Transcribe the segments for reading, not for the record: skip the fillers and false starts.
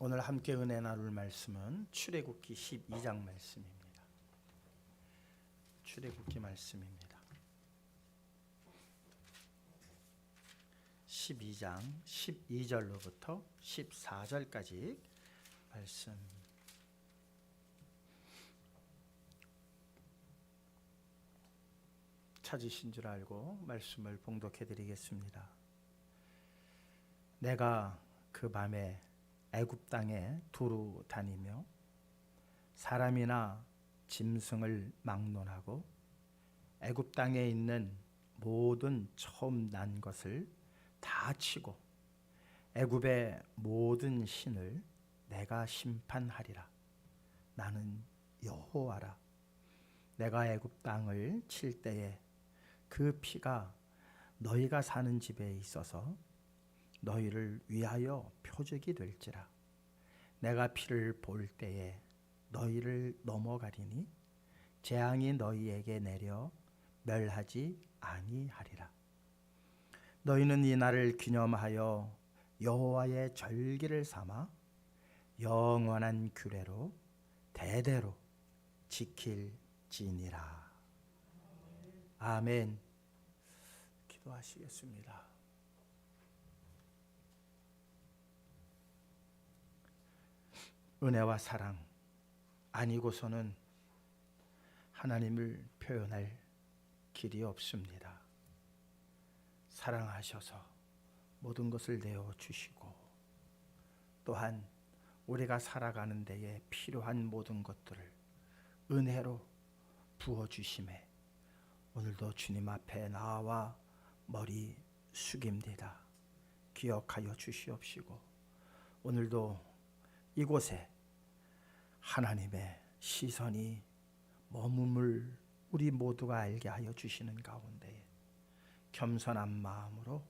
오늘 함께 은혜 나눌 말씀은 출애굽기 12장 말씀입니다. 출애굽기 말씀입니다. 12장 12절로부터 14절까지 말씀. 찾으신 줄 알고 말씀을 봉독해 드리겠습니다. 내가 그 밤에 애굽 땅에 두루 다니며 사람이나 짐승을 막론하고 애굽 땅에 있는 모든 처음 난 것을 다 치고 애굽의 모든 신을 내가 심판하리라. 나는 여호와라. 내가 애굽 땅을 칠 때에 그 피가 너희가 사는 집에 있어서 너희를 위하여 표적이 될지라. 내가 피를 볼 때에 너희를 넘어가리니 재앙이 너희에게 내려 멸하지 아니하리라. 너희는 이 날을 기념하여 여호와의 절기를 삼아 영원한 규례로 대대로 지킬지니라. 아멘. 기도하시겠습니다. 은혜와 사랑 아니고서는 하나님을 표현할 길이 없습니다. 사랑하셔서 모든 것을 내어주시고 또한 우리가 살아가는 데에 필요한 모든 것들을 은혜로 부어주심에 오늘도 주님 앞에 나와 머리 숙입니다. 기억하여 주시옵시고 오늘도 이곳에 하나님의 시선이 머금을 우리 모두가 알게 하여 주시는 가운데 겸손한 마음으로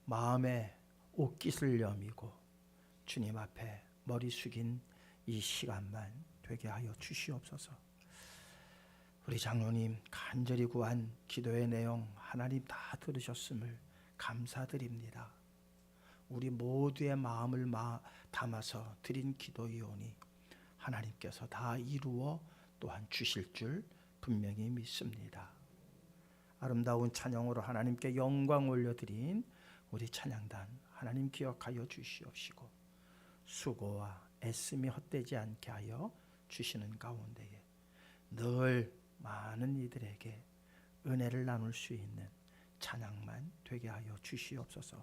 마음의 옷깃을 여미고 주님 앞에 머리 숙인 이 시간만 되게 하여 주시옵소서. 우리 장로님 간절히 구한 기도의 내용 하나님 다 들으셨음을 감사드립니다. 우리 모두의 마음을 담아서 드린 기도이오니 하나님께서 다 이루어 또한 주실 줄 분명히 믿습니다. 아름다운 찬양으로 하나님께 영광 올려드린 우리 찬양단 하나님 기억하여 주시옵시고 수고와 애씀이 헛되지 않게 하여 주시는 가운데에 늘 많은 이들에게 은혜를 나눌 수 있는 찬양만 되게 하여 주시옵소서.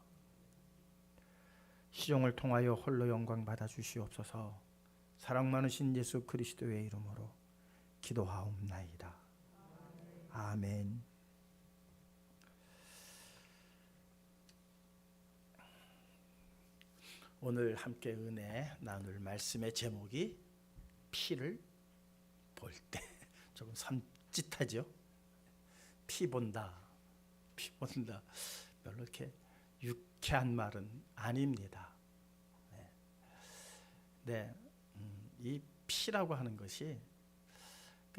시종을 통하여 홀로 영광 받아 주시옵소서. 사랑 많으신 예수 그리스도의 이름으로 기도하옵나이다. 아멘. 오늘 함께 은혜 나눌 말씀의 제목이 피를 볼 때. 조금 섬찟하죠? 피 본다. 피 본다. 별로 이렇게 유쾌한 말은 아닙니다. 네, 이 피라고 하는 것이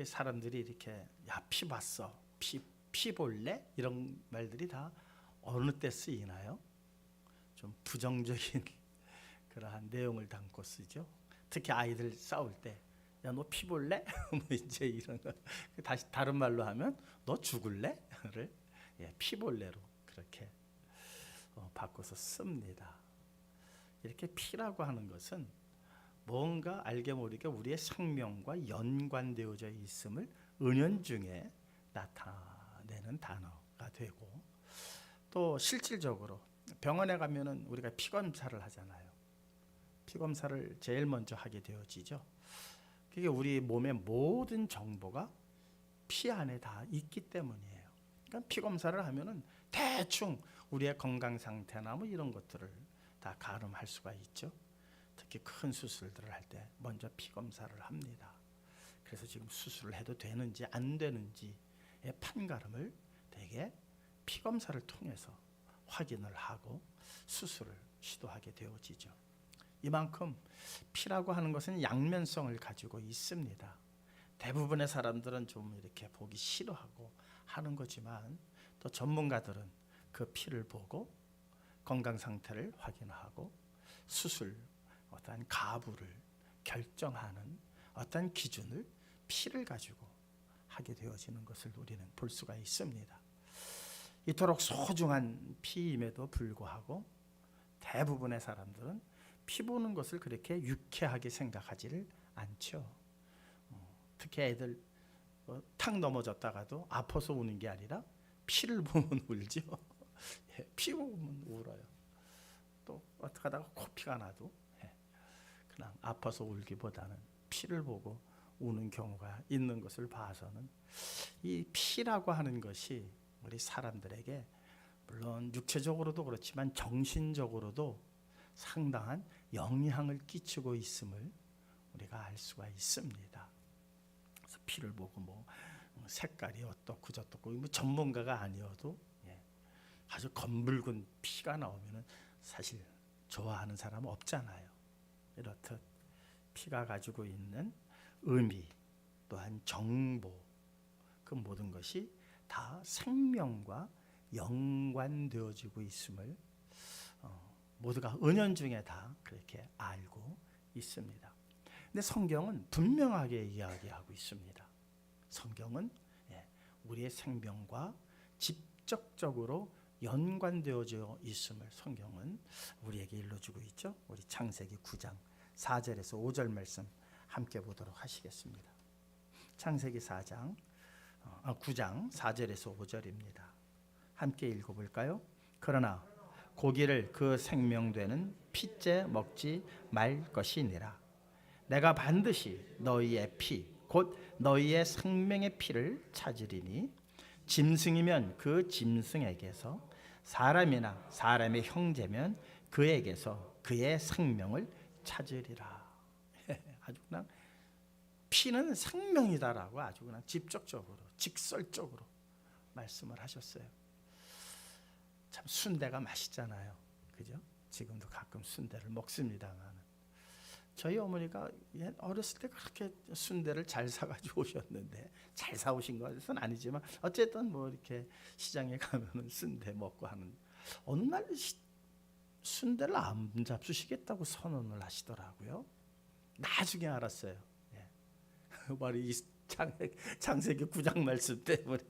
사람들이 이렇게 야, 피 봤어, 피 볼래? 이런 말들이 다 어느 때 쓰이나요? 좀 부정적인 그러한 내용을 담고 쓰죠. 특히 아이들 싸울 때, 야, 너 피 볼래? 뭐 이제 이런 거. 다시 다른 말로 하면 너 죽을래?를 피 볼래로 그렇게 바꿔서 씁니다. 이렇게 피라고 하는 것은 뭔가 알게 모르게 우리의 생명과 연관되어져 있음을 은연중에 나타내는 단어가 되고 또 실질적으로 병원에 가면은 우리가 피 검사를 하잖아요. 피 검사를 제일 먼저 하게 되어지죠. 그게 우리 몸의 모든 정보가 피 안에 다 있기 때문이에요. 그러니까 피 검사를 하면은 대충 우리의 건강 상태나 뭐 이런 것들을 다 가늠할 수가 있죠. 특히 큰 수술들을 할 때 먼저 피 검사를 합니다. 그래서 지금 수술을 해도 되는지 안 되는지의 판가름을 되게 피 검사를 통해서 확인을 하고 수술을 시도하게 되어지죠. 이만큼 피라고 하는 것은 양면성을 가지고 있습니다. 대부분의 사람들은 좀 이렇게 보기 싫어하고 하는 거지만 또 전문가들은 그 피를 보고 건강 상태를 확인하고 수술 어떠한 가부를 결정하는 어떠한 기준을 피를 가지고 하게 되어지는 것을 우리는 볼 수가 있습니다. 이토록 소중한 피임에도 불구하고 대부분의 사람들은 피 보는 것을 그렇게 유쾌하게 생각하지를 않죠. 특히 애들 탁 넘어졌다가도 아파서 우는 게 아니라 피를 보면 울죠. 피 보면 울어요. 또 어떻게 하다가 코피가 나도 그냥 아파서 울기보다는 피를 보고 우는 경우가 있는 것을 봐서는 이 피라고 하는 것이 우리 사람들에게 물론 육체적으로도 그렇지만 정신적으로도 상당한 영향을 끼치고 있음을 우리가 알 수가 있습니다. 그래서 피를 보고 뭐 색깔이 어떻고 저떻고 뭐 전문가가 아니어도 아주 검붉은 피가 나오면은 사실 좋아하는 사람은 없잖아요. 이렇듯 피가 가지고 있는 의미 또한 정보 그 모든 것이 다 생명과 연관되어지고 있음을 모두가 은연중에 다 그렇게 알고 있습니다. 근데 성경은 분명하게 이야기하고 있습니다. 성경은 우리의 생명과 직접적으로 연관되어져 있음을 성경은 우리에게 일러주고 있죠. 우리 창세기 9장 4절에서 5절 말씀 함께 보도록 하시겠습니다. 창세기 9장 4절에서 5절입니다. 함께 읽어볼까요? 그러나 고기를 그 생명되는 피째 먹지 말 것이니라. 내가 반드시 너희의 피 곧 너희의 생명의 피를 찾으리니 짐승이면 그 짐승에게서 사람이나 사람의 형제면 그에게서 그의 생명을 찾으리라. 아주 그냥 피는 생명이다라고 아주 그냥 직접적으로 직설적으로 말씀을 하셨어요. 참 순대가 맛있잖아요. 그죠? 지금도 가끔 순대를 먹습니다만 저희 어머니가 어렸을 때 그렇게 순대를 잘 사가지고 오셨는데 잘 사오신 것은 아니지만 어쨌든 뭐 이렇게 시장에 가면은 순대 먹고 하는 어느 날 순대를 안 잡수시겠다고 선언을 하시더라고요. 나중에 알았어요. 바로 이 창세기 9장 말씀 때문에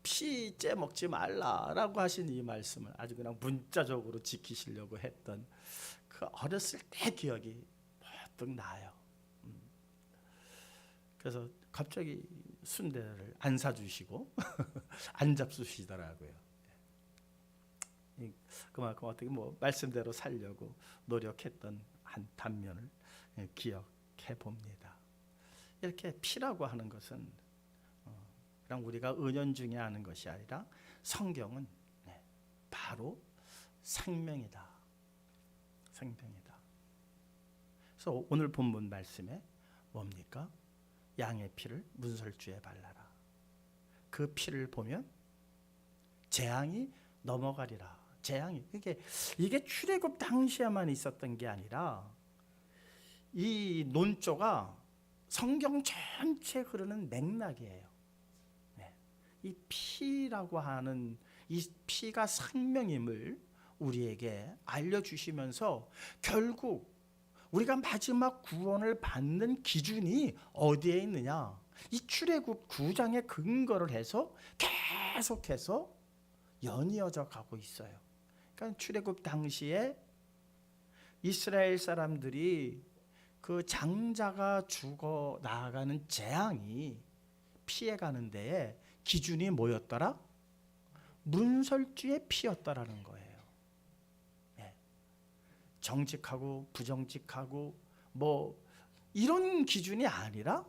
피째 먹지 말라라고 하신 이 말씀을 아주 그냥 문자적으로 지키시려고 했던 그 어렸을 때 기억이 번뜩 나요. 그래서 갑자기 순대를 안 사주시고 안 잡수시더라고요. 그만큼 어떻게 뭐 말씀대로 살려고 노력했던 한 단면을 기억해 봅니다. 이렇게 피라고 하는 것은 그냥 우리가 은연중에 아는 것이 아니라 성경은 바로 생명이다. 생명이다. 그래서 오늘 본문 말씀에 뭡니까? 양의 피를 문설주에 발라라. 그 피를 보면 재앙이 넘어가리라. 재앙이 이게 출애굽 당시에만 있었던 게 아니라 이 논조가 성경 전체 흐르는 맥락이에요. 이 피라고 하는 이 피가 생명임을 우리에게 알려주시면서 결국 우리가 마지막 구원을 받는 기준이 어디에 있느냐? 이 출애굽 9장에 근거를 해서 계속해서 연이어져 가고 있어요. 그러니까 출애굽 당시에 이스라엘 사람들이 그 장자가 죽어 나가는 재앙이 피해가는 데에 기준이 뭐였더라? 문설주의 피였다라는 거예요. 정직하고 부정직하고 뭐 이런 기준이 아니라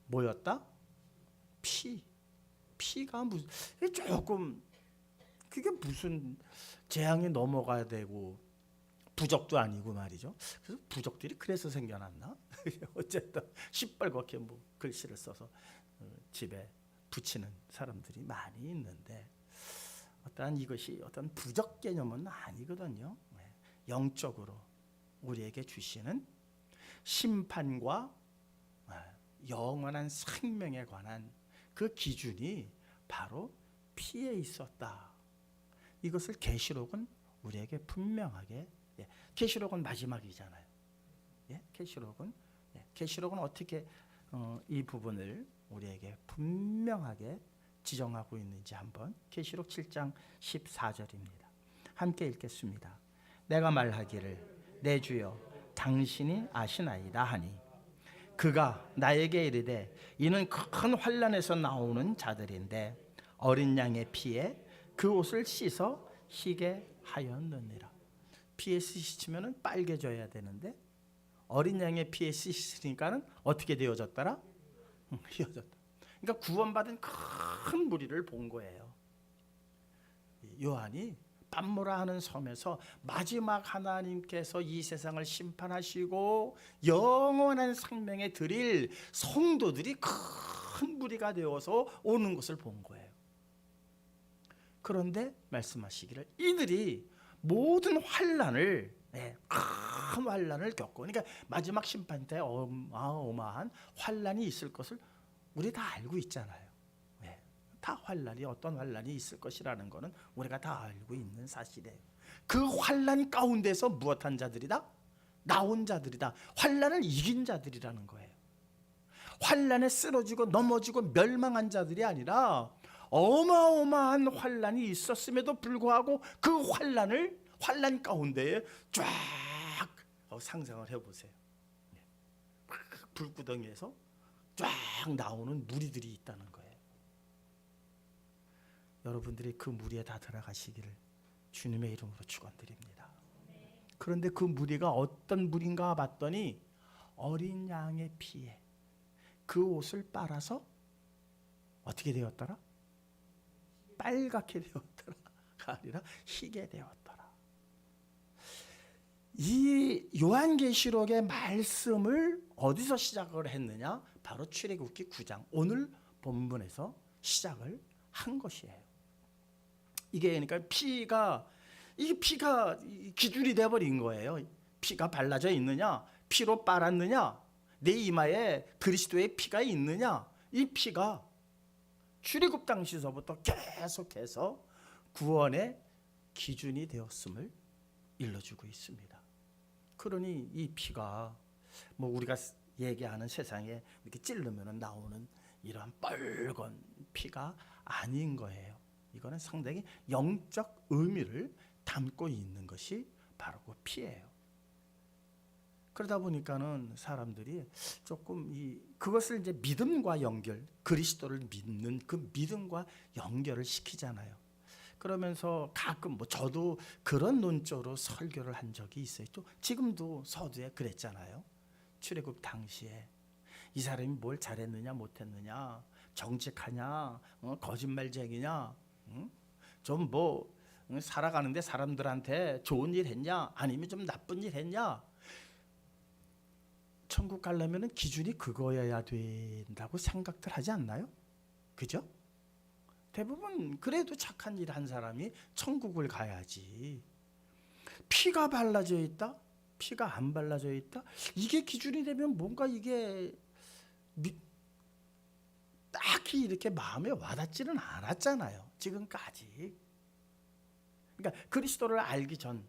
뭐였다? 피가 무슨 조금 그게 무슨 재앙이 넘어가야 되고 부적도 아니고 말이죠. 그래서 부적들이 그래서 생겨났나? 어쨌든 시뻘겋게 뭐 글씨를 써서 집에 붙이는 사람들이 많이 있는데 어떠한 이것이 어떤 부적 개념은 아니거든요. 영적으로 우리에게 주시는 심판과 영원한 생명에 관한 그 기준이 바로 피에 있었다. 이것을 계시록은 우리에게 분명하게 예, 계시록은 마지막이잖아요. 예, 계시록은 어떻게 이 부분을 우리에게 분명하게 지정하고 있는지 한번 계시록 7장 14절입니다. 함께 읽겠습니다. 내가 말하기를 내 주여 당신이 아시나이다 하니 그가 나에게 이르되 이는 큰 환난에서 나오는 자들인데 어린 양의 피에 그 옷을 씻어 희게 하였느니라. 피에 씻으면 빨개져야 되는데 어린 양의 피에 씻으니까는 어떻게 되어졌더라? 휘어졌다. 그러니까 구원받은 큰 무리를 본 거예요. 요한이 밤모라 하는 섬에서 마지막 하나님께서 이 세상을 심판하시고 영원한 생명에 드릴 성도들이 큰 무리가 되어서 오는 것을 본 거예요. 그런데 말씀하시기를 이들이 모든 환난을 큰 환난을 겪고, 그러니까 마지막 심판 때 어마어마한 환난이 있을 것을 우리 다 알고 있잖아요. 다 환난이 어떤 환난이 있을 것이라는 것은 우리가 다 알고 있는 사실이에요. 그 환난 가운데서 무엇한 자들이다? 나온 자들이다. 환난을 이긴 자들이라는 거예요. 환난에 쓰러지고 넘어지고 멸망한 자들이 아니라 어마어마한 환난이 있었음에도 불구하고 그 환난 가운데에 쫙 상상을 해보세요. 불구덩이에서 쫙 나오는 무리들이 있다는 거예요. 여러분들이 그 무리에 다 들어가시기를 주님의 이름으로 축원드립니다. 그런데 그 무리가 어떤 무리인가 봤더니 어린 양의 피에 그 옷을 빨아서 어떻게 되었더라? 빨갛게 되었더라가 아니라 희게 되었더라. 이 요한계시록의 말씀을 어디서 시작을 했느냐? 바로 출애굽기 9장 오늘 본문에서 시작을 한 것이에요. 이게 그러니까 피가 기준이 돼버린 거예요. 피가 발라져 있느냐, 피로 빨았느냐, 내 이마에 그리스도의 피가 있느냐, 이 피가 출애굽 당시서부터 계속해서 구원의 기준이 되었음을 일러주고 있습니다. 그러니 이 피가 뭐 우리가 얘기하는 세상에 이렇게 찌르면 나오는 이러한 빨간 피가 아닌 거예요. 이거는 상당히 영적 의미를 담고 있는 것이 바로 그 피예요. 그러다 보니까는 사람들이 조금 그것을 이제 믿음과 연결, 그리스도를 믿는 그 믿음과 연결을 시키잖아요. 그러면서 가끔 뭐 저도 그런 논조로 설교를 한 적이 있어요. 또 지금도 서두에 그랬잖아요. 출애굽 당시에 이 사람이 뭘 잘했느냐 못했느냐, 정직하냐, 거짓말쟁이냐, 좀 뭐 살아가는데 사람들한테 좋은 일 했냐, 아니면 좀 나쁜 일 했냐. 천국 가려면 기준이 그거여야 된다고 생각들 하지 않나요? 그죠? 대부분 그래도 착한 일 한 사람이 천국을 가야지. 피가 발라져 있다? 피가 안 발라져 있다? 이게 기준이 되면 뭔가 이게 딱히 이렇게 마음에 와닿지는 않았잖아요. 지금까지. 그러니까 그리스도를 알기 전,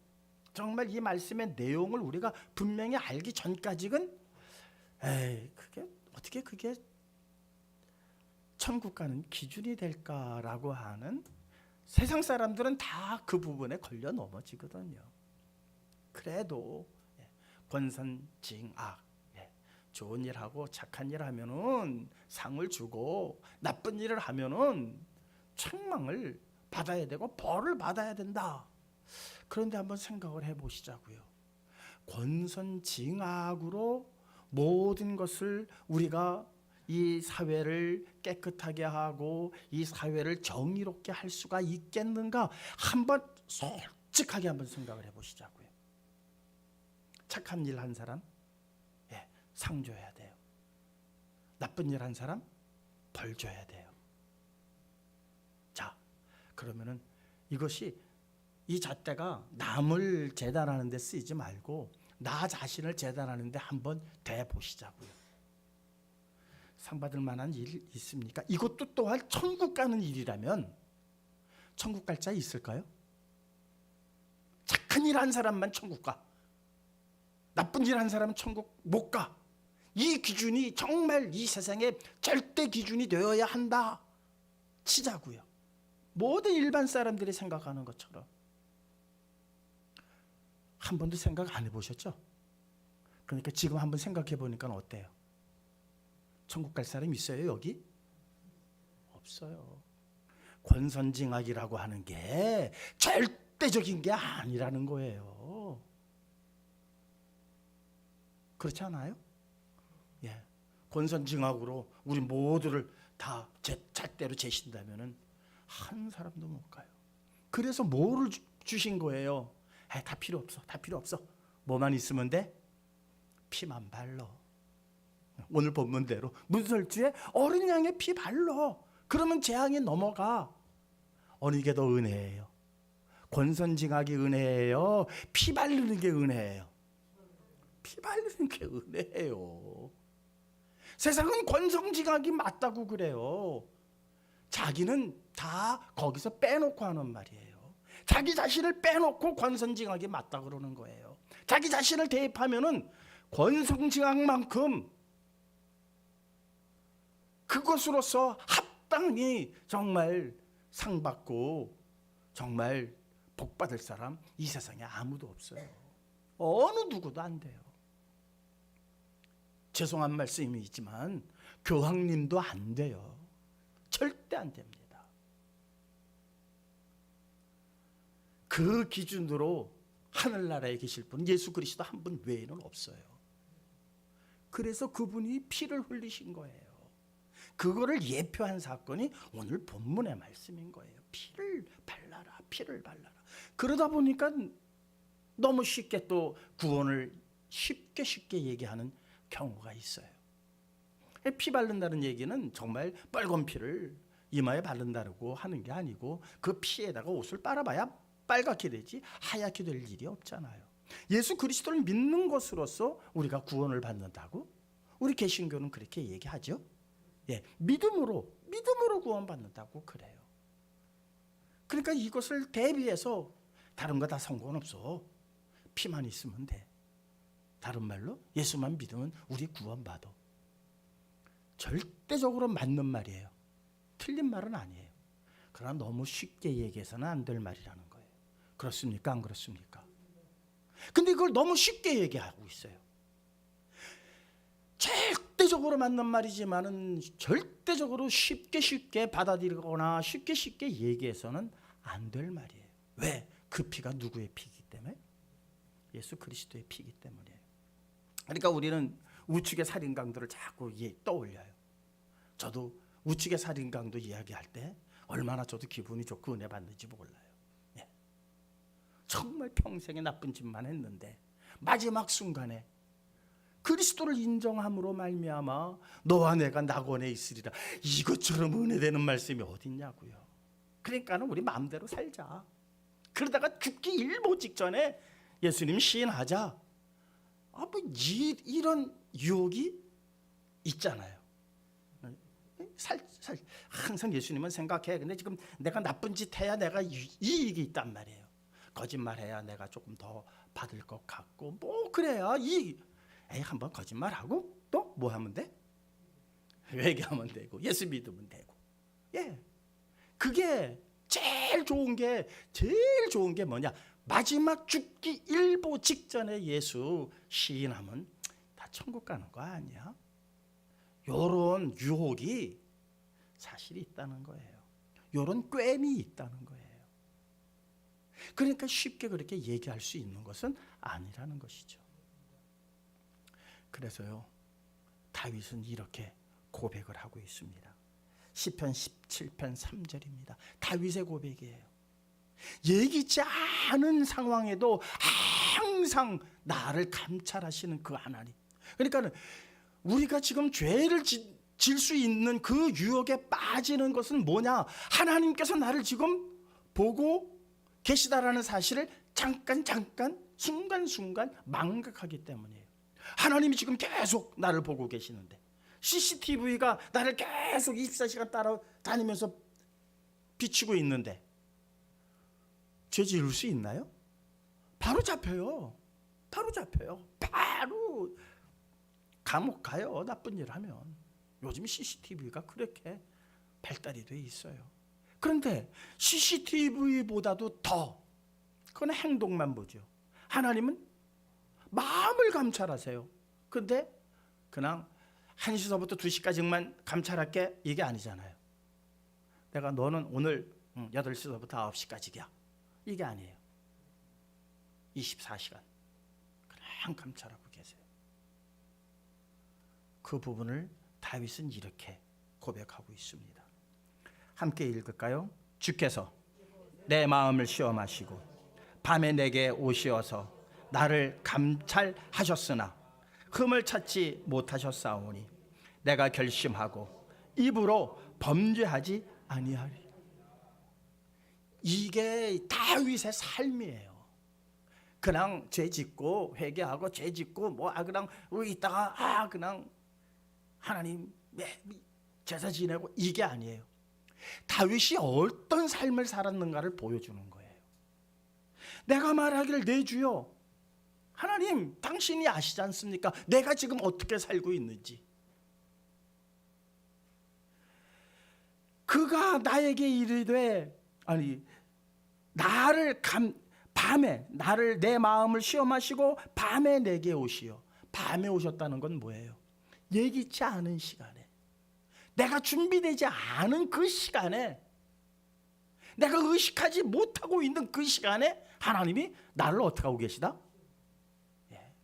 정말 이 말씀의 내용을 우리가 분명히 알기 전까지는 그게 어떻게 그게 천국 가는 기준이 될까라고 하는, 세상 사람들은 다 그 부분에 걸려 넘어지거든요. 그래도 권선징악, 좋은 일 하고 착한 일 하면은 상을 주고 나쁜 일을 하면은 책망을 받아야 되고 벌을 받아야 된다. 그런데 한번 생각을 해보시자고요. 권선징악으로 모든 것을 우리가 이 사회를 깨끗하게 하고 이 사회를 정의롭게 할 수가 있겠는가? 한번 솔직하게 한번 생각을 해보시자고요. 착한 일 한 사람 상 줘야 돼요. 나쁜 일 한 사람 벌 줘야 돼요. 자, 그러면은 이것이 이 잣대가 남을 재단하는 데 쓰이지 말고 나 자신을 재단하는 데 한번 대보시자고요. 상 받을 만한 일 있습니까? 이것도 또한 천국 가는 일이라면 천국 갈 자 있을까요? 착한 일 한 사람만 천국 가. 나쁜 일 한 사람은 천국 못 가. 이 기준이 정말 이 세상의 절대 기준이 되어야 한다 치자고요. 모든 일반 사람들이 생각하는 것처럼. 한 번도 생각 안 해보셨죠? 그러니까 지금 한번 생각해 보니까 어때요? 천국 갈 사람 있어요 여기? 없어요. 권선징악이라고 하는 게 절대적인 게 아니라는 거예요. 그렇지 않아요? 예. 권선징악으로 우리 모두를 다 잣대로 재신다면은 한 사람도 못 가요. 그래서 뭐를 주신 거예요? 다 필요 없어. 다 필요 없어. 뭐만 있으면 돼? 피만 발라. 오늘 본문대로 문설주에 어린 양의 피 발라. 그러면 재앙이 넘어가. 어느 게 더 은혜예요? 권선징악이 은혜예요? 피 바르는 게 은혜예요? 피 바르는 게 은혜예요. 세상은 권선징악이 맞다고 그래요. 자기는 다 거기서 빼놓고 하는 말이에요. 자기 자신을 빼놓고 권선징악이 맞다 그러는 거예요. 자기 자신을 대입하면은 권선징악만큼 그것으로서 합당히 정말 상 받고 정말 복 받을 사람 이 세상에 아무도 없어요. 어느 누구도 안 돼요. 죄송한 말씀이지만 교황님도 안 돼요. 절대 안 됩니다. 그 기준으로 하늘나라에 계실 분 예수 그리스도 한 분 외에는 없어요. 그래서 그분이 피를 흘리신 거예요. 그거를 예표한 사건이 오늘 본문의 말씀인 거예요. 피를 발라라, 피를 발라라. 그러다 보니까 너무 쉽게 또 구원을 쉽게 얘기하는 경우가 있어요. 피 바른다는 얘기는 정말 빨간 피를 이마에 바른다고 하는 게 아니고 그 피에다가 옷을 빨아봐야 빨갛게 되지 하얗게 될 일이 없잖아요. 예수 그리스도를 믿는 것으로서 우리가 구원을 받는다고? 우리 개신교는 그렇게 얘기하죠. 예, 믿음으로 구원받는다고 그래요. 그러니까 이것을 대비해서 다른 거 다 상관없어. 피만 있으면 돼. 다른 말로 예수만 믿으면 우리 구원받아. 절대적으로 맞는 말이에요. 틀린 말은 아니에요. 그러나 너무 쉽게 얘기해서는 안 될 말이라는 거예요. 그렇습니까? 안 그렇습니까? 근데 이걸 너무 쉽게 얘기하고 있어요. 절대적으로 맞는 말이지만은 절대적으로 쉽게 받아들이거나 쉽게 얘기해서는 안 될 말이에요. 왜? 그 피가 누구의 피이기 때문에? 예수 그리스도의 피이기 때문이에요. 그러니까 우리는 우측의 살인강도를 자꾸 떠올려요. 저도 우측의 살인강도 이야기할 때 얼마나 저도 기분이 좋고 은혜 받는지 몰라요. 예. 정말 평생에 나쁜 짓만 했는데 마지막 순간에 그리스도를 인정함으로 말미암아 너와 내가 낙원에 있으리라. 이것처럼 은혜되는 말씀이 어딨냐고요. 그러니까는 우리 마음대로 살자. 그러다가 죽기 일보 직전에 예수님 시인하자. 이런 유혹이 있잖아요. 항상 예수님은 생각해. 근데 지금 내가 나쁜 짓 해야 내가 이익이 있단 말이에요. 거짓말해야 내가 조금 더 받을 것 같고 뭐 그래야 한번 거짓말하고 또 뭐 하면 돼? 회개하면 되고 예수 믿으면 되고. 예, 그게 제일 좋은 게 뭐냐? 마지막 죽기 일보 직전에 예수 시인하면 다 천국 가는 거 아니야? 요런 유혹이 사실 있다는 거예요. 요런 꿰미 있다는 거예요. 그러니까 쉽게 그렇게 얘기할 수 있는 것은 아니라는 것이죠. 그래서요, 다윗은 이렇게 고백을 하고 있습니다. 시편 17편 3절입니다. 다윗의 고백이에요. 예기치 않은 상황에도 항상 나를 감찰하시는 그 하나님. 그러니까 우리가 지금 죄를 질 수 있는 그 유혹에 빠지는 것은 뭐냐? 하나님께서 나를 지금 보고 계시다라는 사실을 잠깐 순간순간 망각하기 때문이에요. 하나님이 지금 계속 나를 보고 계시는데 CCTV가 나를 계속 24시간 따라다니면서 비추고 있는데 죄 지을 수 있나요? 바로 잡혀요. 바로 잡혀요. 바로 감옥 가요. 나쁜 일 하면. 요즘 CCTV가 그렇게 발달이 돼 있어요. 그런데 CCTV보다도 더 그건 행동만 보죠. 하나님은 마음을 감찰하세요. 그런데 그냥 1시서부터 2시까지만 감찰할게 이게 아니잖아요. 내가 너는 오늘 8시서부터 9시까지야. 이게 아니에요. 24시간 그냥 감찰하고 계세요. 그 부분을 다윗은 이렇게 고백하고 있습니다. 함께 읽을까요? 주께서 내 마음을 시험하시고 밤에 내게 오시어서 나를 감찰하셨으나 흠을 찾지 못하셨사오니 내가 결심하고 입으로 범죄하지 아니하리. 이게 다윗의 삶이에요. 그냥 죄 짓고 회개하고 죄 짓고 그냥 있다가 그냥 하나님 제사 지내고 이게 아니에요. 다윗이 어떤 삶을 살았는가를 보여주는 거예요. 내가 말하기를 내 주여 하나님 당신이 아시지 않습니까? 내가 지금 어떻게 살고 있는지. 그가 나에게 이르되 밤에 나를 내 마음을 시험하시고 밤에 내게 오시어. 밤에 오셨다는 건 뭐예요? 예기치 않은 시간에, 내가 준비되지 않은 그 시간에, 내가 의식하지 못하고 있는 그 시간에 하나님이 나를 어떻게 하고 계시다?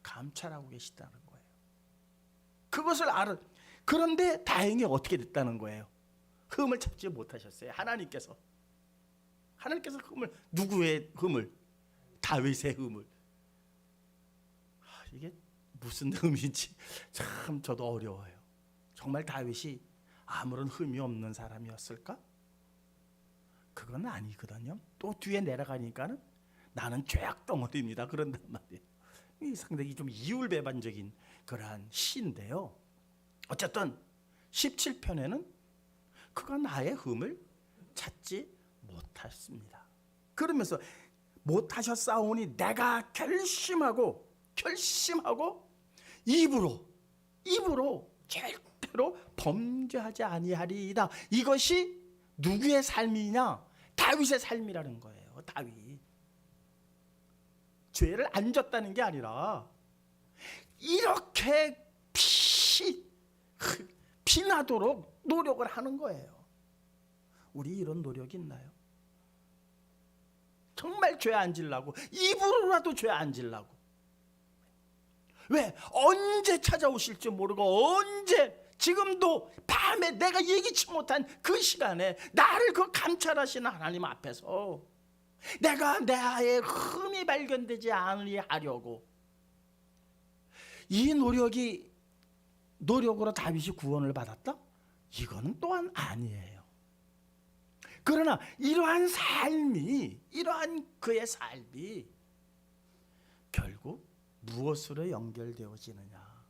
감찰하고 계시다는 거예요. 그것을 그런데 다행히 어떻게 됐다는 거예요? 흠을 찾지 못하셨어요. 하나님께서 흠을, 누구의 흠을? 다윗의 흠을. 이게 무슨 흠인지 참 저도 어려워요. 정말 다윗이 아무런 흠이 없는 사람이었을까? 그건 아니거든요. 또 뒤에 내려가니까는 나는 죄악 덩어리입니다 그런단 말이에요. 이 상당히 좀 이율배반적인 그러한 시인데요. 어쨌든 17편에는 그가 나의 흠을 찾지 못했습니다. 그러면서 못하셨사오니 내가 결심하고 입으로 절대로 범죄하지 아니하리이다. 이것이 누구의 삶이냐? 다윗의 삶이라는 거예요. 다윗 죄를 안 졌다는 게 아니라 이렇게 피나도록 노력을 하는 거예요. 우리 이런 노력이 있나요? 정말 죄 안 지려고, 입으로라도 죄 안 지려고. 왜? 언제 찾아오실지 모르고, 언제 지금도 밤에 내가 예기치 못한 그 시간에 나를 그 감찰하시는 하나님 앞에서 내가 나의 흠이 발견되지 않으려고 이 노력으로 다윗이 구원을 받았다? 이거는 또한 아니에요. 그러나 이러한 그의 삶이 결국 무엇으로 연결되어지느냐?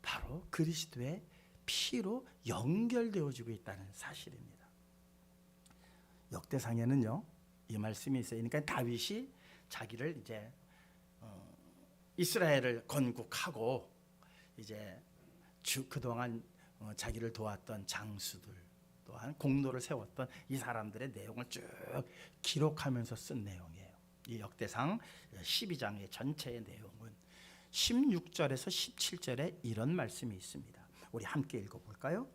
바로 그리스도의 피로 연결되어지고 있다는 사실입니다. 역대상에는요 이 말씀이 있어요. 그러니까 다윗이 자기를 이제 이스라엘을 건국하고 이제 그동안 자기를 도왔던 장수들, 또한 공로를 세웠던 이 사람들의 내용을 쭉 기록하면서 쓴 내용이에요. 이 역대상 12장의 전체의 내용은 16절에서 17절에 이런 말씀이 있습니다. 우리 함께 읽어볼까요?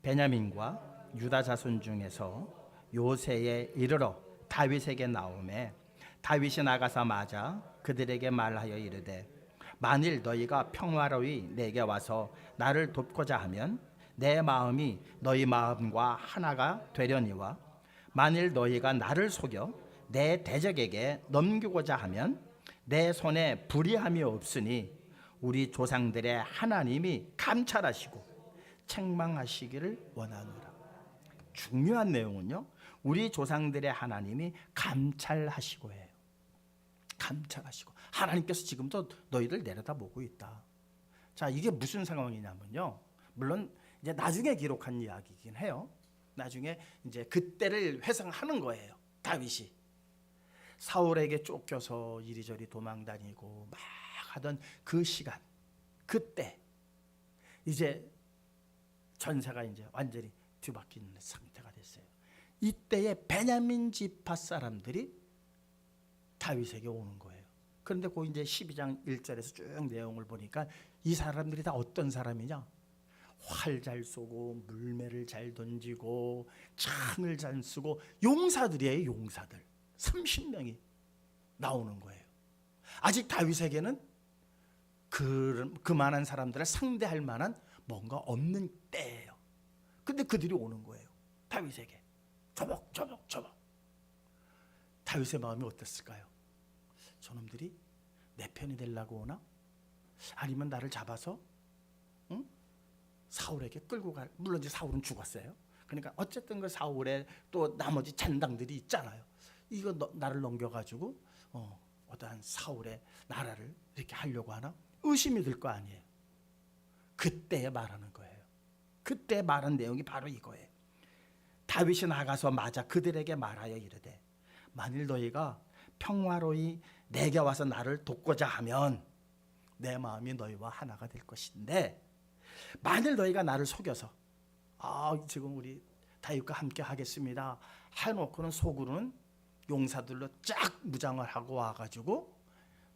베냐민과 유다 자손 중에서 요새에 이르러 다윗에게 나오매 다윗이 나가서 맞아 그들에게 말하여 이르되 만일 너희가 평화로이 내게 와서 나를 돕고자 하면 내 마음이 너희 마음과 하나가 되려니와 만일 너희가 나를 속여 내 대적에게 넘기고자 하면 내 손에 불의함이 없으니 우리 조상들의 하나님이 감찰하시고 책망하시기를 원하노라. 중요한 내용은요, 우리 조상들의 하나님이 감찰하시고 해요. 감찰하시고 하나님께서 지금도 너희를 내려다보고 있다. 자, 이게 무슨 상황이냐면요, 물론 이제 나중에 기록한 이야기이긴 해요. 나중에 이제 그때를 회상하는 거예요. 다윗이 사울에게 쫓겨서 이리저리 도망다니고 막 하던 그 시간, 그때 이제 전세가 이제 완전히 뒤바뀌는 상태가 됐어요. 이때에 베냐민 지파 사람들이 다윗에게 오는 거예요. 그런데 그 이제 12장 1절에서 쭉 내용을 보니까 이 사람들이 다 어떤 사람이냐? 활 잘 쏘고 물매를 잘 던지고 창을 잘 쓰고 용사들이에요. 용사들 30명이 나오는 거예요. 아직 다윗에게는 그만한 사람들을 상대할 만한 뭔가 없는 때예요. 근데 그들이 오는 거예요. 다윗에게 조목조목. 다윗의 마음이 어땠을까요? 저놈들이 내 편이 되려고 오나? 아니면 나를 잡아서 사울에게 끌고 갈, 물론 이제 사울은 죽었어요. 그러니까 어쨌든 그 사울의 또 나머지 잔당들이 있잖아요. 이거 나를 넘겨가지고 어떠한 사울의 나라를 이렇게 하려고 하나? 의심이 들 거 아니에요. 그때 말하는 거예요. 그때 말한 내용이 바로 이거예요. 다윗이 나가서 맞아 그들에게 말하여 이르되 만일 너희가 평화로이 내게 와서 나를 돕고자 하면 내 마음이 너희와 하나가 될 것인데 만일 너희가 나를 속여서 지금 우리 다윗과 함께 하겠습니다 해놓고는 속으로는 용사들로 쫙 무장을 하고 와가지고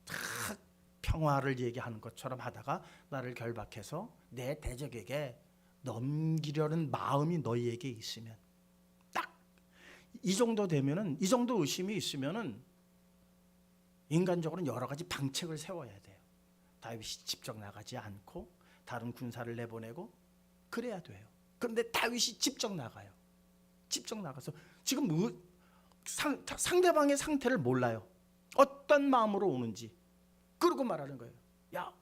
탁 평화를 얘기하는 것처럼 하다가 나를 결박해서 내 대적에게 넘기려는 마음이 너희에게 있으면 딱 이 정도 되면은, 이 정도 의심이 있으면은 인간적으로는 여러 가지 방책을 세워야 돼요. 다윗이 직접 나가지 않고 다른 군사를 내보내고 그래야 돼요. 그런데 다윗이 직접 나가요. 직접 나가서 지금 상대방의 상태를 몰라요. 어떤 마음으로 오는지. 그러고 말하는 거예요. 야,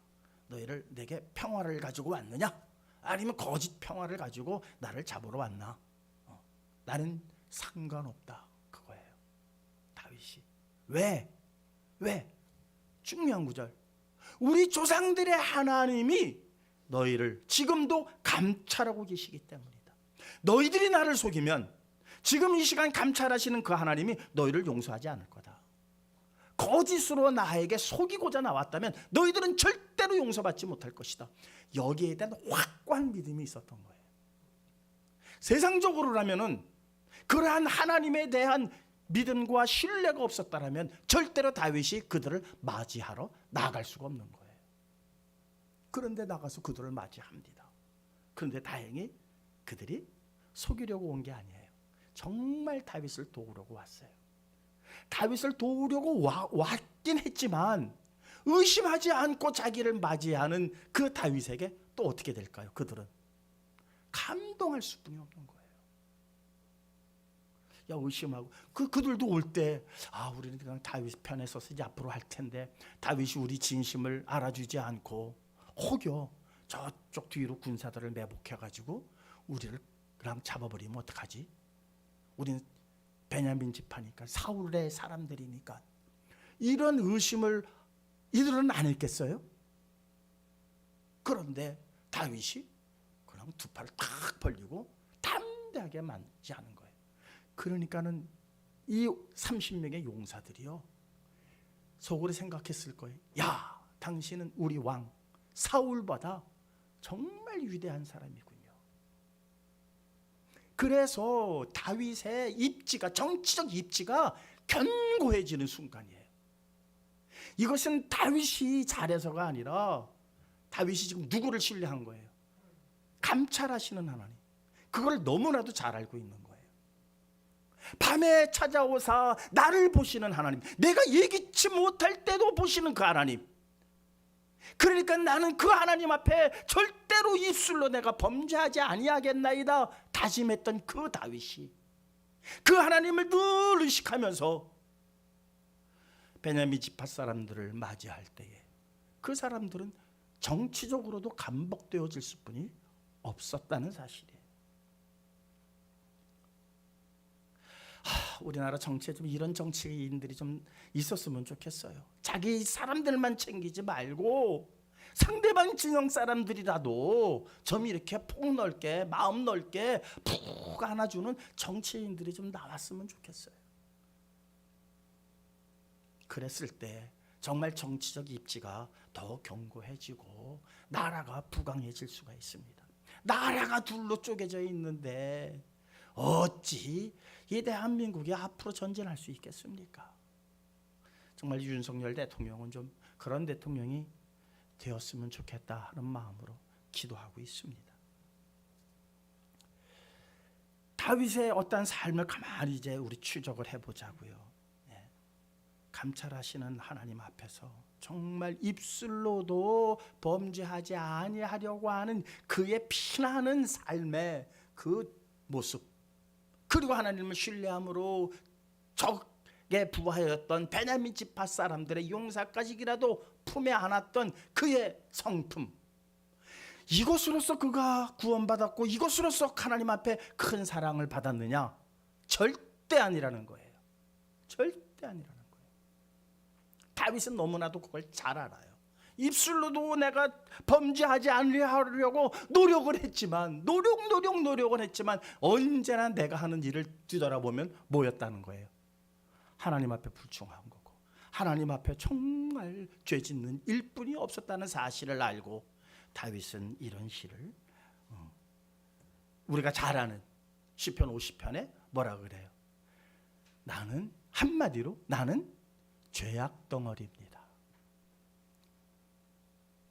너희를 내게 평화를 가지고 왔느냐? 아니면 거짓 평화를 가지고 나를 잡으러 왔나? 나는 상관없다. 그거예요. 다윗이. 왜? 중요한 구절. 우리 조상들의 하나님이 너희를 지금도 감찰하고 계시기 때문이다. 너희들이 나를 속이면 지금 이 시간 감찰하시는 그 하나님이 너희를 용서하지 않을 거다. 거짓으로 나에게 속이고자 나왔다면 너희들은 절대로 용서받지 못할 것이다. 여기에 대한 확고한 믿음이 있었던 거예요. 세상적으로라면은 그러한 하나님에 대한 믿음과 신뢰가 없었다면 절대로 다윗이 그들을 맞이하러 나갈 수가 없는 거예요. 그런데 나가서 그들을 맞이합니다. 그런데 다행히 그들이 속이려고 온 게 아니에요. 정말 다윗을 도우려고 왔어요. 다윗을 도우려고 왔긴 했지만 의심하지 않고 자기를 맞이하는 그 다윗에게 또 어떻게 될까요? 그들은 감동할 수뿐이 없는 거예요. 야, 의심하고 그들도 올 때 우리는 그냥 다윗 편에 서서 이제 앞으로 할 텐데 다윗이 우리 진심을 알아주지 않고 혹여 저쪽 뒤로 군사들을 매복해가지고 우리를 그냥 잡아버리면 어떡하지? 우리는 베냐민 지파니까 사울의 사람들이니까 이런 의심을 이들은 안 했겠어요? 그런데 다윗이 그냥 두 팔을 탁 벌리고 담대하게 맞이하는 거예요. 그러니까는 이 30명의 용사들이요 속으로 생각했을 거예요. 야, 당신은 우리 왕 사울보다 정말 위대한 사람이군요. 그래서 다윗의 입지가, 정치적 입지가 견고해지는 순간이에요. 이것은 다윗이 잘해서가 아니라 다윗이 지금 누구를 신뢰한 거예요? 감찰하시는 하나님. 그걸 너무나도 잘 알고 있는 거예요. 밤에 찾아오사 나를 보시는 하나님, 내가 예기치 못할 때도 보시는 그 하나님. 그러니까 나는 그 하나님 앞에 절대로 입술로 내가 범죄하지 아니하겠나이다 다짐했던 그 다윗이 그 하나님을 늘 의식하면서 베냐민 지파 사람들을 맞이할 때에 그 사람들은 정치적으로도 감복되어질 수뿐이 없었다는 사실이에요. 우리나라 정치에 좀 이런 정치인들이 좀 있었으면 좋겠어요. 자기 사람들만 챙기지 말고 상대방 진영 사람들이라도 좀 이렇게 폭넓게 마음 넓게 푹 안아주는 정치인들이 좀 나왔으면 좋겠어요. 그랬을 때 정말 정치적 입지가 더 견고해지고 나라가 부강해질 수가 있습니다. 나라가 둘로 쪼개져 있는데 어찌 이 대한민국이 앞으로 전진할 수 있겠습니까? 정말 윤석열 대통령은 좀 그런 대통령이 되었으면 좋겠다 하는 마음으로 기도하고 있습니다. 다윗의 어떤 삶을 가만히 이제 우리 추적을 해보자고요. 감찰하시는 하나님 앞에서 정말 입술로도 범죄하지 아니하려고 하는 그의 피나는 삶의 그 모습, 그리고 하나님을 신뢰함으로 적에 부하였던 베냐민 지파 사람들의 용사까지라도 품에 안았던 그의 성품, 이것으로서 그가 구원받았고 이것으로서 하나님 앞에 큰 사랑을 받았느냐? 절대 아니라는 거예요. 절대 아니라는 거예요. 다윗은 너무나도 그걸 잘 알아요. 입술로도 내가 범죄하지 않으려고 노력을 했지만 노력을 했지만 언제나 내가 하는 일을 뒤돌아보면 뭐였다는 거예요? 하나님 앞에 불충한 거고 하나님 앞에 정말 죄 짓는 일뿐이 없었다는 사실을 알고 다윗은 이런 시를 우리가 잘 아는 시편 50편에 뭐라 그래요? 나는 한마디로 나는 죄악 덩어리입니다.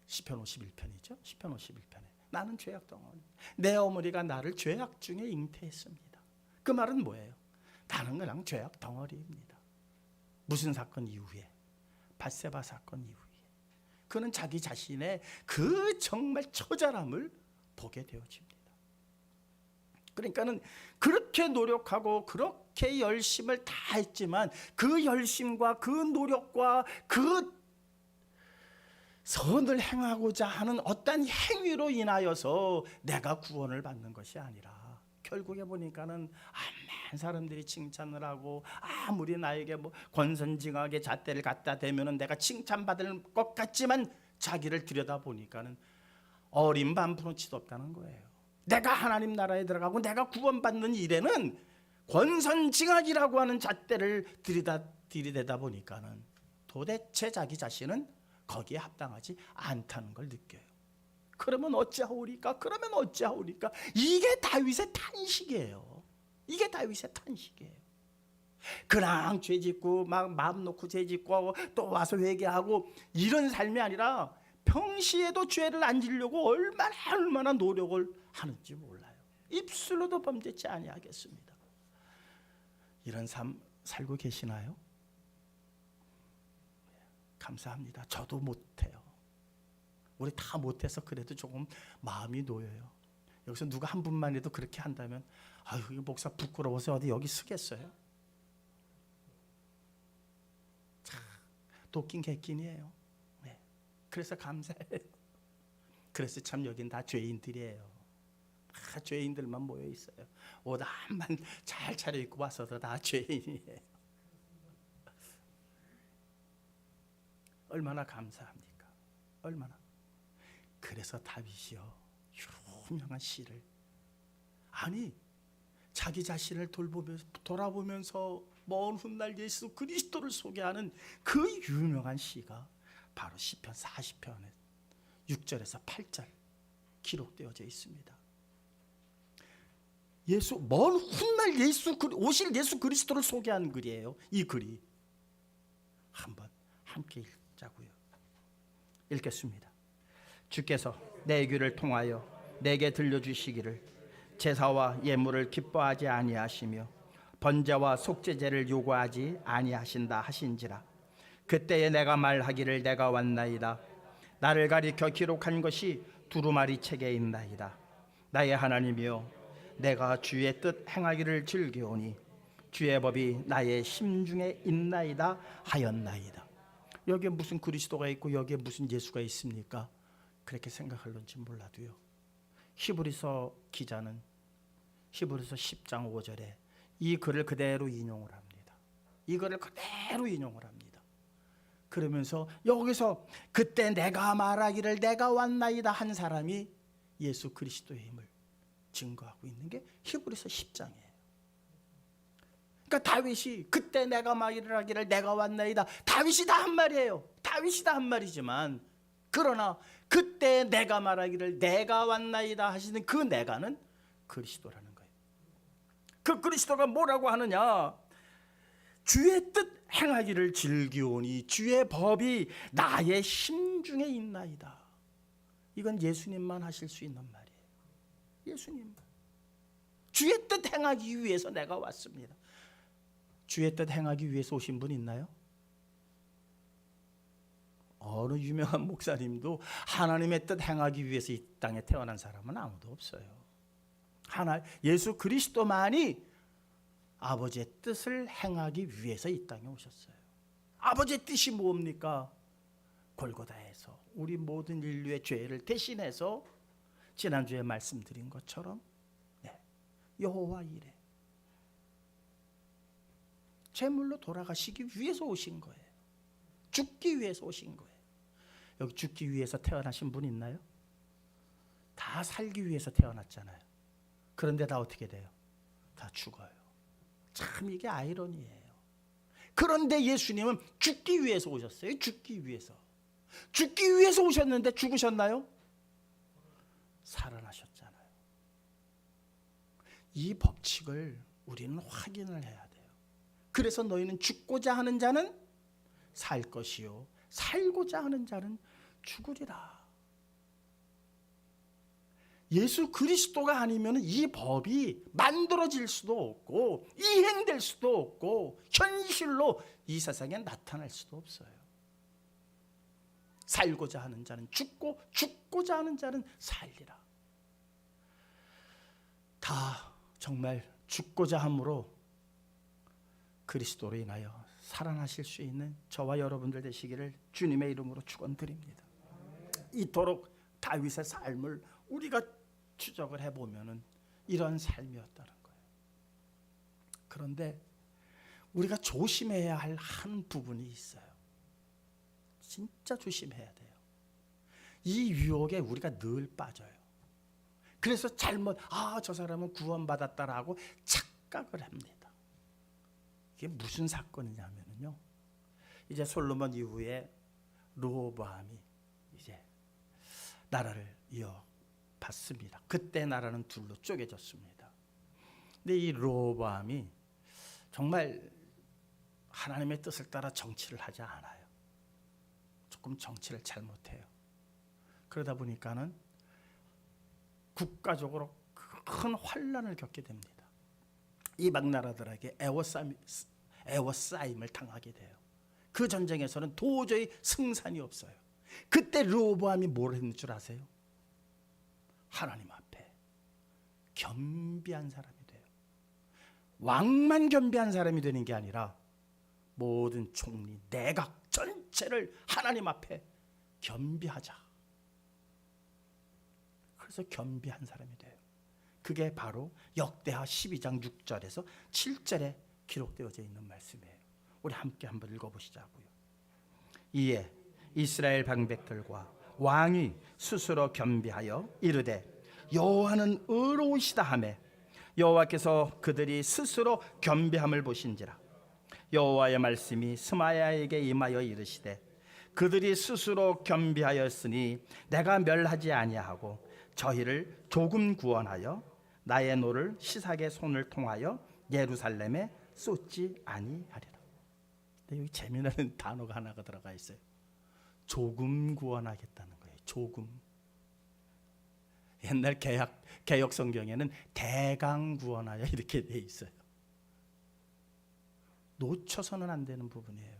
시편 51편이죠. 시편 51편에 나는 죄악 덩어리. 내 어머니가 나를 죄악 중에 잉태했습니다. 그 말은 뭐예요? 나는 그냥 죄악 덩어리입니다. 무슨 사건 이후에? 밧세바 사건 이후에 그는 자기 자신의 그 정말 처절함을 보게 되어집니다. 그러니까는 그렇게 노력하고 그렇게 열심을 다했지만 그 열심과 그 노력과 그 선을 행하고자 하는 어떤 행위로 인하여서 내가 구원을 받는 것이 아니라 결국에 보니까는 많은 사람들이 칭찬을 하고 아무리 나에게 뭐 권선징악의 잣대를 갖다 대면은 내가 칭찬받을 것 같지만 자기를 들여다보니까는 어린 반푼어치도 없다는 거예요. 내가 하나님 나라에 들어가고 내가 구원받는 일에는 권선징악이라고 하는 잣대를 들이대다 보니까는 도대체 자기 자신은 거기에 합당하지 않다는 걸 느껴요. 그러면 어찌하오리까? 이게 다윗의 탄식이에요. 이게 다윗의 탄식이에요. 그냥 죄짓고 막 마음 놓고 죄짓고 또 와서 회개하고 이런 삶이 아니라 평시에도 죄를 안 지려고 얼마나 노력을 하는지 몰라요. 입술로도 범죄치 아니하겠습니다. 이런 삶 살고 계시나요? 감사합니다. 저도 못해요. 우리 다 못해서 그래도 조금 마음이 놓여요. 여기서 누가 한 분만 해도 그렇게 한다면 아유, 이 목사 부끄러워서 어디 여기 쓰겠어요? 참 도끼 개낀이에요. 네. 그래서 감사해요. 그래서 참 여긴 다 죄인들이에요. 다 죄인들만 모여 있어요. 옷 한만 잘 차려입고 와서도 다 죄인이에요. 얼마나 감사합니까? 얼마나. 그래서 다윗이요 유명한 시를 아니 자기 자신을 돌아보면서 먼 훗날 예수 그리스도를 소개하는 그 유명한 시가 바로 시편 40편에 6절에서 8절 기록되어져 있습니다. 먼 훗날 오실 예수 그리스도를 소개하는 글이에요. 이 글이 한번 함께 읽자고요. 읽겠습니다. 주께서 내 귀를 통하여 내게 들려주시기를 제사와 예물을 기뻐하지 아니하시며 번제와 속죄제를 요구하지 아니하신다 하신지라. 그때에 내가 말하기를 내가 왔나이다. 나를 가리켜 기록한 것이 두루마리 책에 있나이다. 나의 하나님이여 내가 주의 뜻 행하기를 즐기오니 주의 법이 나의 심중에 있나이다 하였나이다. 여기에 무슨 그리스도가 있고 여기에 무슨 예수가 있습니까? 그렇게 생각할런지 몰라도요. 히브리서 기자는 히브리서 10장 5절에 이 글을 그대로 인용을 합니다. 이 글을 그대로 인용을 합니다. 그러면서 여기서 그때 내가 말하기를 내가 왔나이다 한 사람이 예수 그리스도의 힘을 증거하고 있는 게 히브리서 10장이에요. 그러니까 다윗이 그때 내가 말하기를 내가 왔나이다. 다윗이 다 한 말이에요. 다윗이 다 한 말이지만, 그러나 그때 내가 말하기를 내가 왔나이다 하시는 그 내가는 그리스도라는 거예요. 그 그리스도가 뭐라고 하느냐? 주의 뜻 행하기를 즐기오니 주의 법이 나의 심중에 있나이다. 이건 예수님만 하실 수 있는 말이에요. 예수님만. 주의 뜻 행하기 위해서 내가 왔습니다. 주의 뜻 행하기 위해서 오신 분 있나요? 어느 유명한 목사님도 하나님의 뜻 행하기 위해서 이 땅에 태어난 사람은 아무도 없어요. 예수 그리스도만이 아버지의 뜻을 행하기 위해서 이 땅에 오셨어요. 아버지의 뜻이 뭡니까? 골고다에서 우리 모든 인류의 죄를 대신해서 지난주에 말씀드린 것처럼 여호와 이레 제물로 돌아가시기 위해서 오신 거예요. 죽기 위해서 오신 거예요. 여기 죽기 위해서 태어나신 분 있나요? 다 살기 위해서 태어났잖아요. 그런데 다 어떻게 돼요? 다 죽어요. 참 이게 아이러니예요. 그런데 예수님은 죽기 위해서 오셨어요. 죽기 위해서. 죽기 위해서 오셨는데 죽으셨나요? 살아나셨잖아요. 이 법칙을 우리는 확인을 해야 돼요. 그래서 너희는 죽고자 하는 자는 살 것이요 살고자 하는 자는 죽으리라. 예수 그리스도가 아니면 이 법이 만들어질 수도 없고 이행될 수도 없고 현실로 이 세상에 나타날 수도 없어요. 살고자 하는 자는 죽고 죽고자 하는 자는 살리라. 다 정말 죽고자 함으로 그리스도로 인하여 살아나실 수 있는 저와 여러분들 되시기를 주님의 이름으로 축원드립니다. 이토록 다윗의 삶을 우리가 추적을 해보면 이런 삶이었다는 거예요. 그런데 우리가 조심해야 할 한 부분이 있어요. 진짜 조심해야 돼요. 이 유혹에 우리가 늘 빠져요. 그래서 저 사람은 구원받았다라고 착각을 합니다. 이게 무슨 사건이냐면요, 이제 솔로몬 이후에 르호보암이 이제 나라를 이어받습니다. 그때 나라는 둘로 쪼개졌습니다. 근데 이 르호보암이 정말 하나님의 뜻을 따라 정치를 하지 않아요. 조금 정치를 잘못해요. 그러다 보니까는 국가적으로 큰 환란을 겪게 됩니다. 이방 나라들에게 애워싸임을 당하게 돼요. 그 전쟁에서는 도저히 승산이 없어요. 그때 르호보암이 뭘 했는 줄 아세요? 하나님 앞에 겸비한 사람이 돼요. 왕만 겸비한 사람이 되는 게 아니라 모든 총리, 내각 전체를 하나님 앞에 겸비하자. 그래서 겸비한 사람이 돼요. 그게 바로 역대하 12장 6절에서 7절에 기록되어져 있는 말씀이에요. 우리 함께 한번 읽어보시자고요. 이에 이스라엘 방백들과 왕이 스스로 겸비하여 이르되 여호와는 의로우시다 하매 여호와께서 그들이 스스로 겸비함을 보신지라. 여호와의 말씀이 스마야에게 임하여 이르시되 그들이 스스로 겸비하였으니 내가 멸하지 아니하고 저희를 조금 구원하여 나의 노를 시삭의 손을 통하여 예루살렘에 쏟지 아니하리라. 근데 여기 재미나는 단어가 하나가 들어가 있어요. 조금 구원하겠다는 거예요. 조금. 옛날 개역 성경에는 대강 구원하여 이렇게 돼 있어요. 놓쳐서는 안 되는 부분이에요.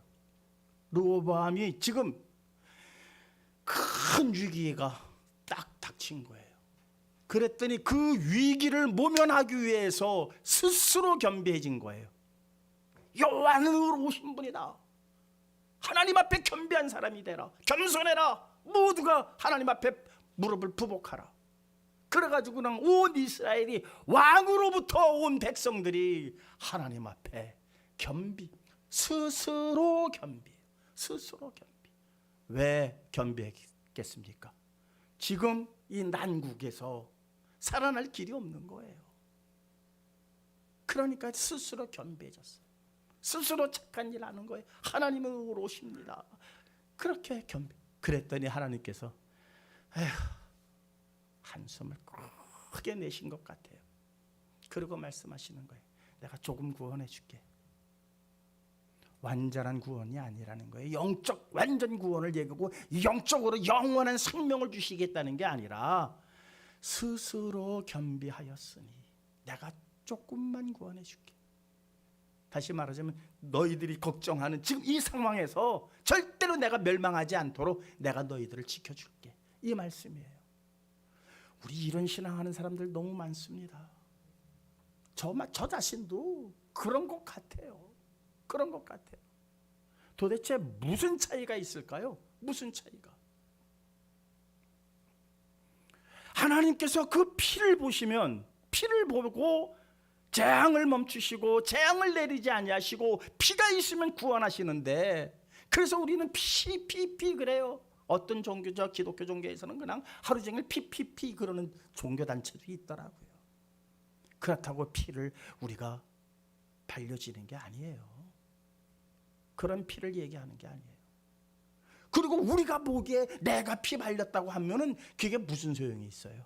르호보암이 지금 큰 위기가 딱 닥친 거예요. 그랬더니 그 위기를 모면하기 위해서 스스로 겸비해진 거예요. 여호와는 의로우신 분이다. 하나님 앞에 겸비한 사람이 되라. 겸손해라. 모두가 하나님 앞에 무릎을 부복하라. 그래가지고 그냥 온 이스라엘이 왕으로부터 온 백성들이 하나님 앞에 스스로 겸비. 왜 겸비했겠습니까? 지금 이 난국에서 살아날 길이 없는 거예요. 그러니까 스스로 겸비해졌어요. 스스로 착한 일 하는 거예요. 하나님은 의로우십니다. 그렇게 겸비. 그랬더니 하나님께서 에휴, 한숨을 크게 내신 것 같아요. 그리고 말씀하시는 거예요. 내가 조금 구원해 줄게. 완전한 구원이 아니라는 거예요. 영적 완전 구원을 얘기하고 영적으로 영원한 생명을 주시겠다는 게 아니라 스스로 겸비하였으니 내가 조금만 구원해 줄게. 다시 말하자면 너희들이 걱정하는 지금 이 상황에서 절대로 내가 멸망하지 않도록 내가 너희들을 지켜줄게. 이 말씀이에요. 우리 이런 신앙하는 사람들 너무 많습니다. 저 자신도 그런 것 같아요. 그런 것 같아요. 도대체 무슨 차이가 있을까요? 무슨 차이가? 하나님께서 그 피를 보시면 피를 보고 재앙을 멈추시고 재앙을 내리지 아니하시고 피가 있으면 구원하시는데, 그래서 우리는 피 그래요. 어떤 종교죠? 기독교 종교에서는 그냥 하루 종일 피 그러는 종교단체도 있더라고요. 그렇다고 피를 우리가 발려지는 게 아니에요. 그런 피를 얘기하는 게 아니에요. 그리고 우리가 보기에 내가 피 발렸다고 하면은 그게 무슨 소용이 있어요?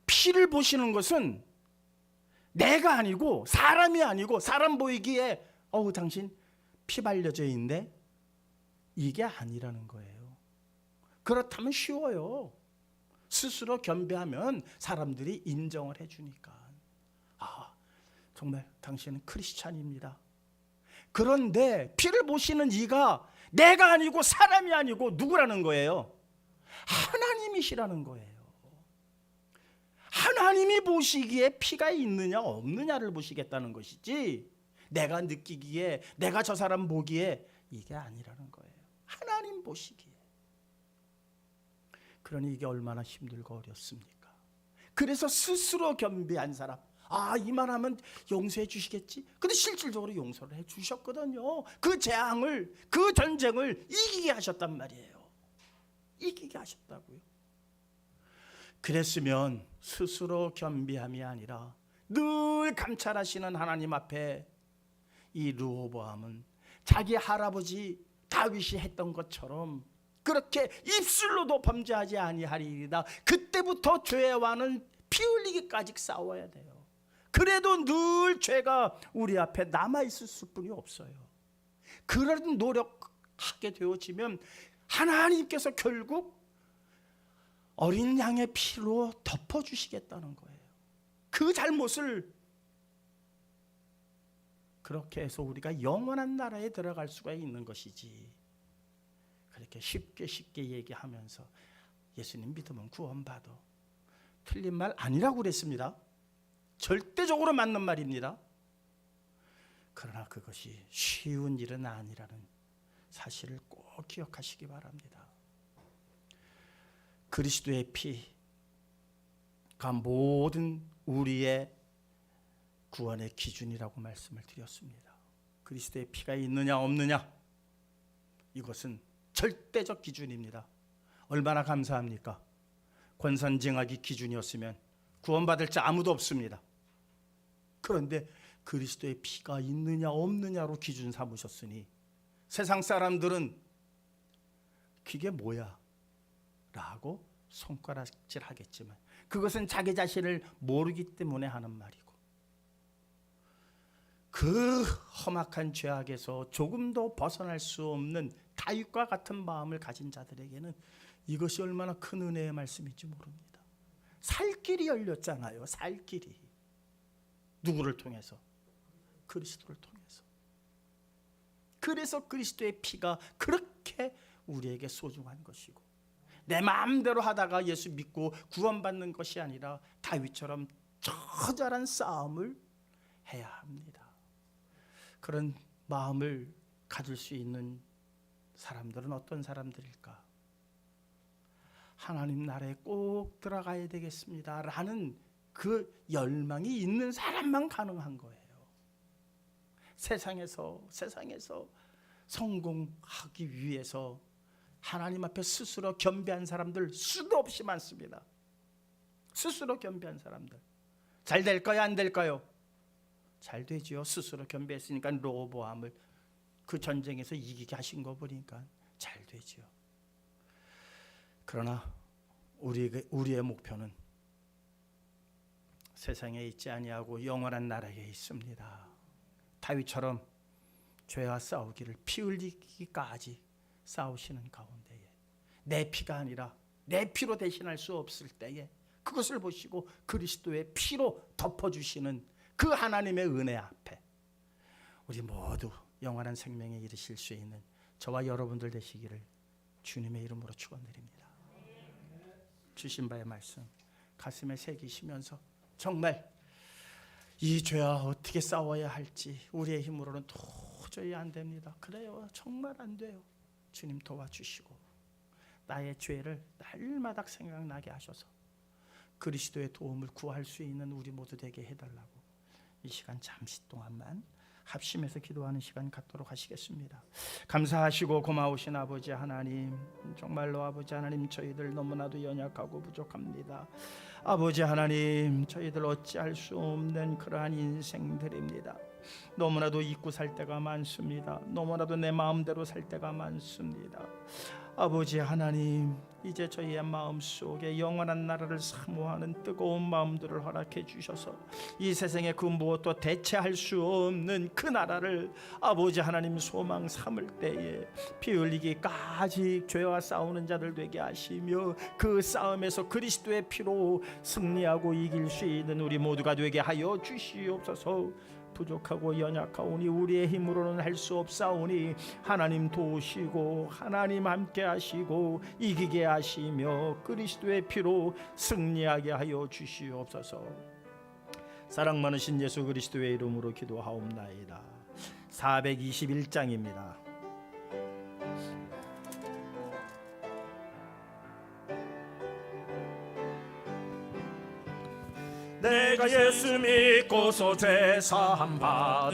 피를 보시는 것은 내가 아니고 사람이 아니고 사람 보이기에 당신 피 발려져 있는데 이게 아니라는 거예요. 그렇다면 쉬워요. 스스로 겸비하면 사람들이 인정을 해주니까 정말 당신은 크리스찬입니다. 그런데 피를 보시는 이가 내가 아니고 사람이 아니고 누구라는 거예요? 하나님이시라는 거예요. 하나님이 보시기에 피가 있느냐 없느냐를 보시겠다는 것이지 내가 느끼기에 내가 저 사람 보기에 이게 아니라는 거예요. 하나님 보시기에. 그러니 이게 얼마나 힘들고 어렵습니까? 그래서 스스로 겸비한 사람, 이만하면 용서해 주시겠지? 근데 실질적으로 용서를 해 주셨거든요. 그 재앙을, 그 전쟁을 이기게 하셨단 말이에요. 이기게 하셨다고요. 그랬으면 스스로 겸비함이 아니라 늘 감찰하시는 하나님 앞에 이 르호보암은 자기 할아버지 다윗이 했던 것처럼 그렇게 입술로도 범죄하지 아니하리이다. 그때부터 죄와는 피 흘리기까지 싸워야 돼요. 그래도 늘 죄가 우리 앞에 남아있을 수뿐이 없어요. 그런 노력하게 되어지면 하나님께서 결국 어린 양의 피로 덮어주시겠다는 거예요. 그 잘못을 그렇게 해서 우리가 영원한 나라에 들어갈 수가 있는 것이지, 그렇게 쉽게 얘기하면서 예수님 믿으면 구원받아, 틀린 말 아니라고 그랬습니다. 절대적으로 맞는 말입니다. 그러나 그것이 쉬운 일은 아니라는 사실을 꼭 기억하시기 바랍니다. 그리스도의 피가 모든 우리의 구원의 기준이라고 말씀을 드렸습니다. 그리스도의 피가 있느냐 없느냐, 이것은 절대적 기준입니다. 얼마나 감사합니까? 권선징악이 기준이었으면 구원받을 자 아무도 없습니다. 그런데 그리스도의 피가 있느냐 없느냐로 기준 삼으셨으니 세상 사람들은 그게 뭐야? 라고 손가락질 하겠지만 그것은 자기 자신을 모르기 때문에 하는 말이고, 그 험악한 죄악에서 조금도 벗어날 수 없는 다윗과 같은 마음을 가진 자들에게는 이것이 얼마나 큰 은혜의 말씀인지 모릅니다. 살 길이 열렸잖아요. 살 길이. 누구를 통해서? 그리스도를 통해서. 그래서 그리스도의 피가 그렇게 우리에게 소중한 것이고, 내 마음대로 하다가 예수 믿고 구원받는 것이 아니라 다윗처럼 처절한 싸움을 해야 합니다. 그런 마음을 가질 수 있는 사람들은 어떤 사람들일까? 하나님 나라에 꼭 들어가야 되겠습니다 라는 그 열망이 있는 사람만 가능한 거예요. 세상에서 성공하기 위해서 하나님 앞에 스스로 겸비한 사람들 수도 없이 많습니다. 스스로 겸비한 사람들. 잘 될 거야, 안 될까요? 잘 되지요. 스스로 겸비했으니까 로보암을 그 전쟁에서 이기게 하신 거 보니까 잘 되지요. 그러나 우리의 목표는 세상에 있지 아니하고 영원한 나라에 있습니다. 다윗처럼 죄와 싸우기를 피 흘리기까지 싸우시는 가운데에 내 피가 아니라 내 피로 대신할 수 없을 때에 그것을 보시고 그리스도의 피로 덮어주시는 그 하나님의 은혜 앞에 우리 모두 영원한 생명에 이르실 수 있는 저와 여러분들 되시기를 주님의 이름으로 축원드립니다. 주신 바의 말씀 가슴에 새기시면서 정말 이 죄와 어떻게 싸워야 할지 우리의 힘으로는 도저히 안 됩니다. 그래요, 정말 안 돼요. 주님 도와주시고 나의 죄를 날마다 생각나게 하셔서 그리스도의 도움을 구할 수 있는 우리 모두 되게 해달라고 이 시간 잠시 동안만 합심해서 기도하는 시간 갖도록 하시겠습니다. 감사하시고 고마우신 아버지 하나님, 정말로 아버지 하나님, 저희들 너무나도 연약하고 부족합니다. 아버지 하나님, 저희들 어찌할 수 없는 그러한 인생들입니다. 너무나도 잊고 살 때가 많습니다. 너무나도 내 마음대로 살 때가 많습니다. 아버지 하나님, 이제 저희의 마음속에 영원한 나라를 사모하는 뜨거운 마음들을 허락해 주셔서 이 세상에 그 무엇도 대체할 수 없는 그 나라를 아버지 하나님 소망 삼을 때에 피 흘리기까지 죄와 싸우는 자들 되게 하시며 그 싸움에서 그리스도의 피로 승리하고 이길 수 있는 우리 모두가 되게 하여 주시옵소서. 부족하고 연약하오니 우리의 힘으로는 할 수 없사오니 하나님 도우시고 하나님 함께 하시고 이기게 하시며 그리스도의 피로 승리하게 하여 주시옵소서. 사랑 많으신 예수 그리스도의 이름으로 기도하옵나이다. 421장입니다. 내가 예수 믿고서 죄 사함 받아